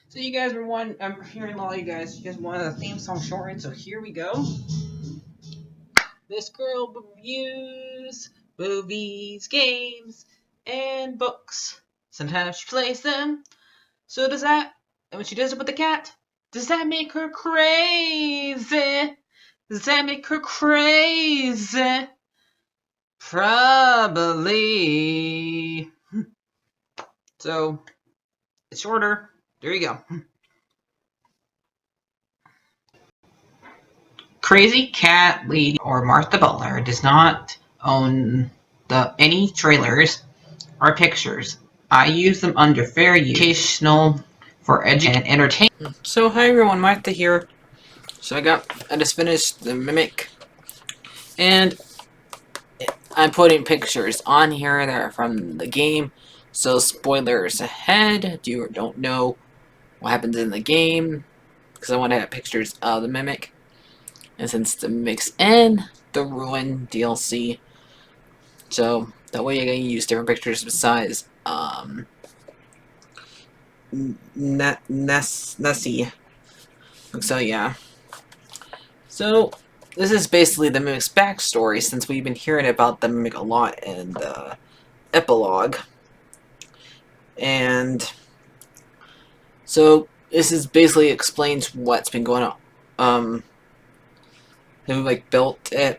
So you guys were one. I'm hearing a lot of you guys. You guys wanted a theme song shortened, so here we go. This girl reviews movies, games, and books. Sometimes she plays them. So does that. And when she does it with the cat, does that make her crazy? Does that make her crazy? Probably. So it's shorter. There you go. Crazy Cat Lady or Martha Butler does not own any trailers or pictures. I use them under fair use, educational, for education and entertainment. So hi everyone, Martha here. So I just finished the Mimic, and I'm putting pictures on here that are from the game. So spoilers ahead, if you don't know what happens in the game, because I want to have pictures of the Mimic. And since the Mimic's in the Ruin DLC, so that way you can use different pictures besides Nessie. So yeah. So this is basically the Mimic's backstory, since we've been hearing about the Mimic a lot in the epilogue. And so this is basically explains what's been going on. Who built it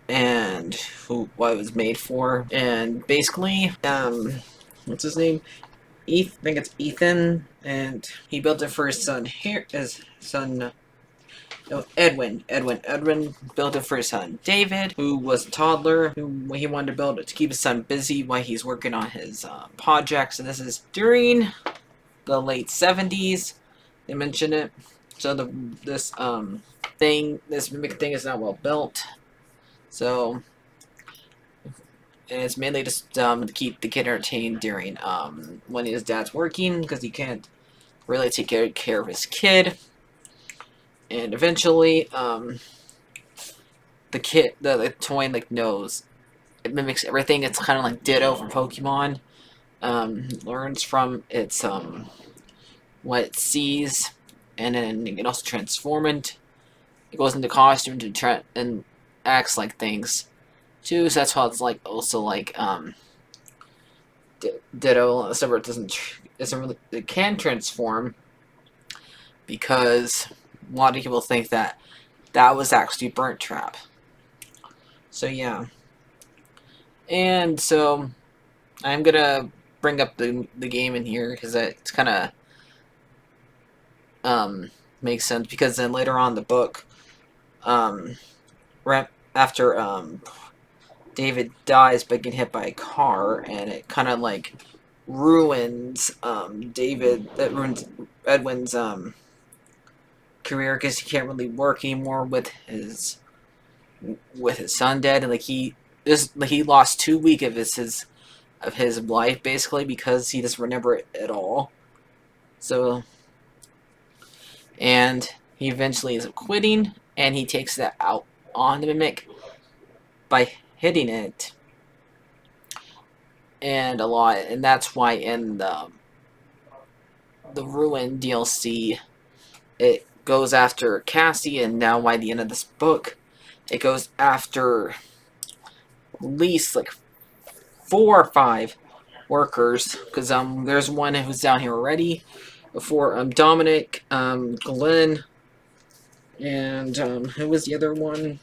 and what it was made for. And basically, what's his name? I think it's Ethan, and he built it for his son Edwin built it for his son David, who was a toddler, who he wanted to build it to keep his son busy while he's working on his projects. And this is during the late 70s. They mention it. So this Mimic thing is not well built. So, and it's mainly just to keep the kid entertained during when his dad's working, because he can't really take care of his kid. And eventually, the toy knows. It mimics everything. It's kind of like Ditto from Pokemon. Learns from its what it sees, and then it can also transform it. It goes into costume and acts like things too. So that's how it's also Ditto. Except for it can transform, because a lot of people think that was actually Burnt Trap. So yeah. And so I'm gonna bring up the game in here, because it's kind of makes sense, because then later on in the book, right after David dies by getting hit by a car, and it kind of ruins ruins Edwin's career, because he can't really work anymore with his son dead, and he lost 2 weeks of his life, basically, because he doesn't remember it at all. So, and he eventually ends up quitting, and he takes that out on the Mimic by hitting it and a lot, and that's why in the Ruin DLC it goes after Cassie, and now by the end of this book it goes after at least 4 or 5 workers, because there's one who's down here already before Dominic, Glenn, and who was the other one?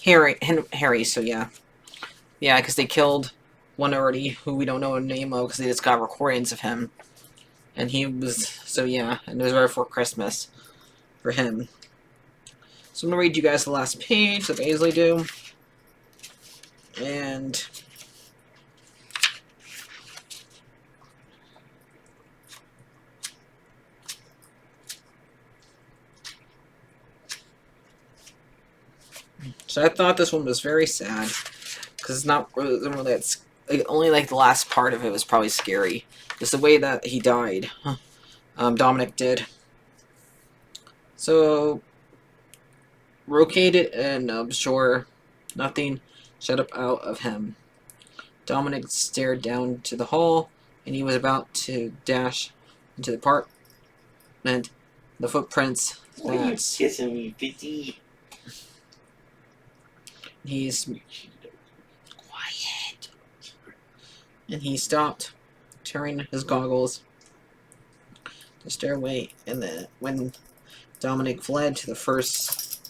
Harry. So yeah, because they killed one already, who we don't know the name of, because they just got recordings of him, and he was and it was right before Christmas for him. So I'm gonna read you guys the last page, like I usually do, and so I thought this one was very sad, because it's not really it's only the last part of it was probably scary. Just the way that he died. Dominic did. So, rotated and absorb nothing shut up out of him. Dominic stared down to the hall, and he was about to dash into the apartment. The footprints Why are you kissing me, Pizzy? He's quiet. And he stopped, tearing his goggles. The stairway, and then when Dominic fled to the first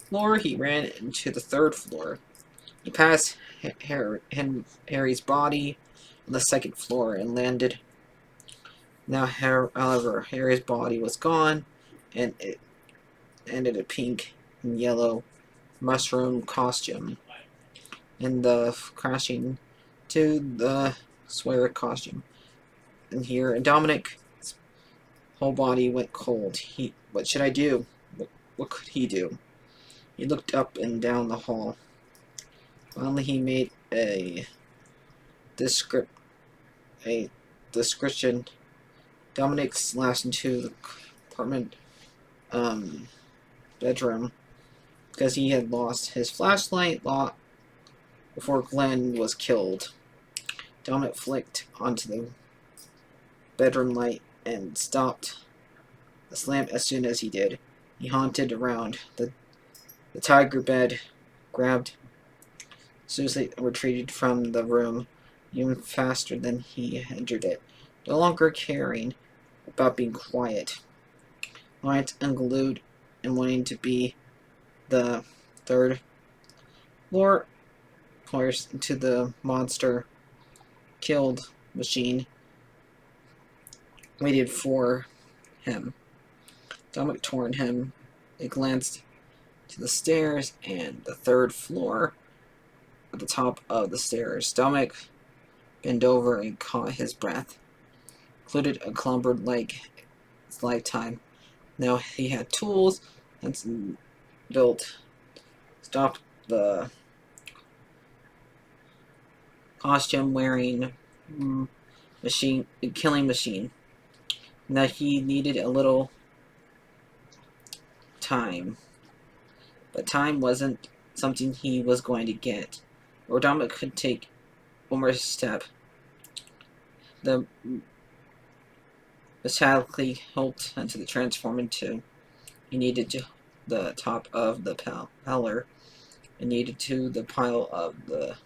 floor, he ran into the third floor. He passed Harry's body on the second floor and landed. Now, however, Harry's body was gone, and it ended a pink and yellow mushroom costume, and the crashing to the sweater costume. And here, Dominic's whole body went cold. What should I do? What could he do? He looked up and down the hall. Finally, he made a description. Dominic slashed into the apartment bedroom because he had lost his flashlight before Glenn was killed. Dominic flicked onto the bedroom light and stopped the lamp as soon as he did. He haunted around the tiger bed, grabbed Susie, and retreated from the room even faster than he entered it, no longer caring about being quiet. Lights unglued and wanting to be the third floor course into the monster killed machine waited for him. Dominic turned him. It glanced to the stairs and the third floor. At the top of the stairs, Dominic bent over and caught his breath. Included a clumbered like his lifetime. Now he had tools and stopped the costume wearing killing machine. Now he needed a little time. But time wasn't something he was going to get. Or Dominic could take one more step. The mechanically helped into the transform into. He needed to the top of the peller. And needed to the pile of the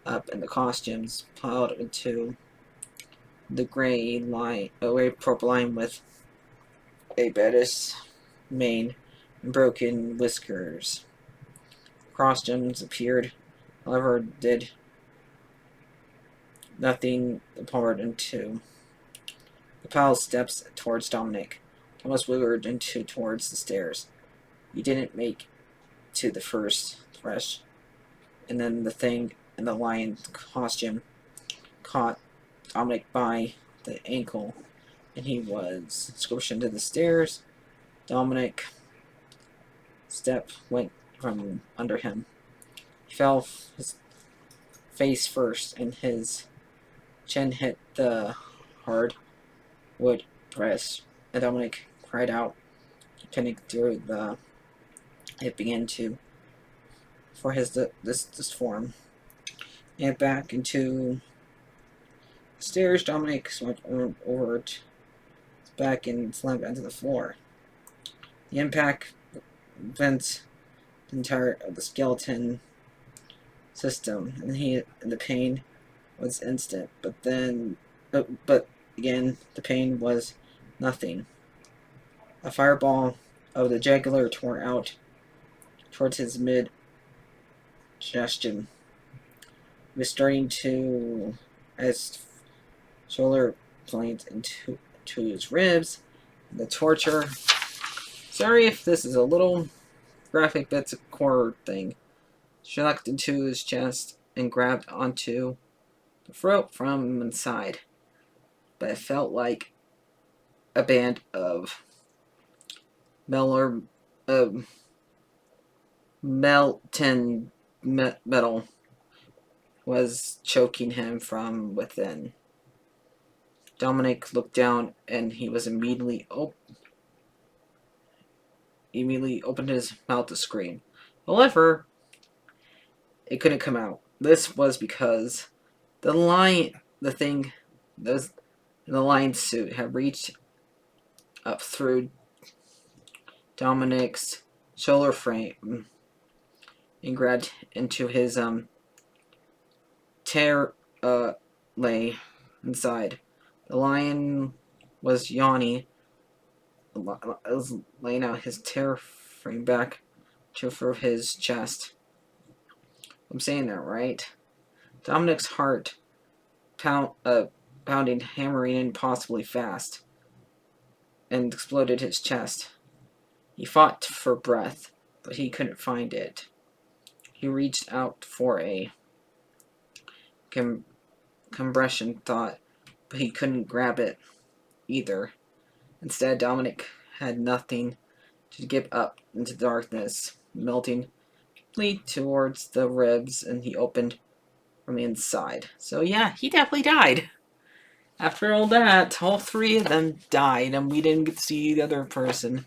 up and the costumes piled into the gray purple line with a beddish mane and broken whiskers. Costumes appeared, however, did nothing poured into the pile steps towards Dominic. Thomas wiggled towards the stairs. He didn't make to the first thresh, and then the thing in the lion costume caught Dominic by the ankle, and he was squished into the stairs. Dominic's step went from under him. He fell his face first, and his chin hit the hard wood press. And Dominic cried out, turning through the. It began to for his this form, and back into the stairs. Dominic went over it back and slammed onto the floor. The impact vents the entire of the skeleton system, and the pain was instant. But again, the pain was nothing. A fireball of the jugular tore out towards his mid-digestion. He was starting to, as shoulder blades into his ribs. The torture. Sorry if this is a little graphic, but it's a core thing. She locked into his chest and grabbed onto the throat from inside. But it felt like a band of melted metal was choking him from within. Dominic looked down, and he was immediately opened his mouth to scream. However, it couldn't come out. This was because The lion, the thing, those in the lion's suit had reached up through Dominic's shoulder frame and grabbed into his lay inside. The lion was yawning, was laying out his tear frame back to through his chest. I'm saying that right. Dominic's heart pounding, hammering impossibly fast, and exploded his chest. He fought for breath, but he couldn't find it. He reached out for a compression thought, but he couldn't grab it either. Instead, Dominic had nothing to give up into darkness, melting towards the ribs, and he opened from the inside. So yeah, he definitely died. After all that, all three of them died, and we didn't get to see the other person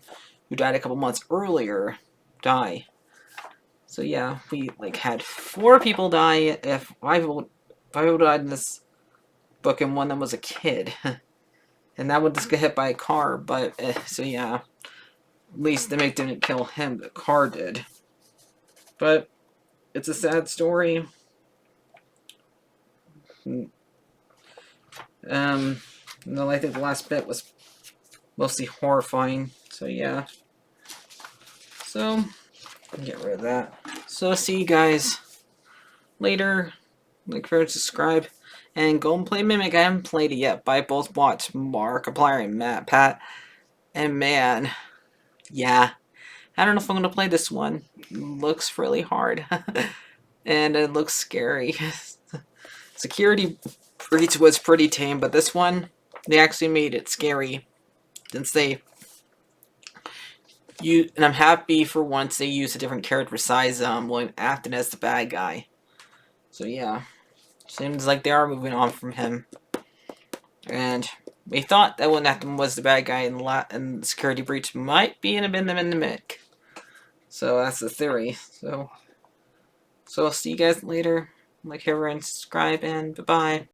who died a couple months earlier die. So yeah, we had 4 people die. If 5 people died in this book, and one of them was a kid, and that one just got hit by a car. But so yeah, at least the Mick didn't kill him; the car did. But it's a sad story. No, I think the last bit was mostly horrifying. So yeah. So get rid of that. So see you guys later. Like, favorite, subscribe, and go and play Mimic. I haven't played it yet, but I both watched Markiplier and Pat, and man, yeah, I don't know if I'm gonna play this one. It looks really hard, and it looks scary. Security Breach was pretty tame, but this one, they actually made it scary, since and I'm happy for once they used a different character besides William Afton as the bad guy. So yeah, seems like they are moving on from him. And we thought that William Afton was the bad guy, and Security Breach might be in the Mick. So that's the theory. So I'll see you guys later. Like, share, and subscribe, and bye-bye.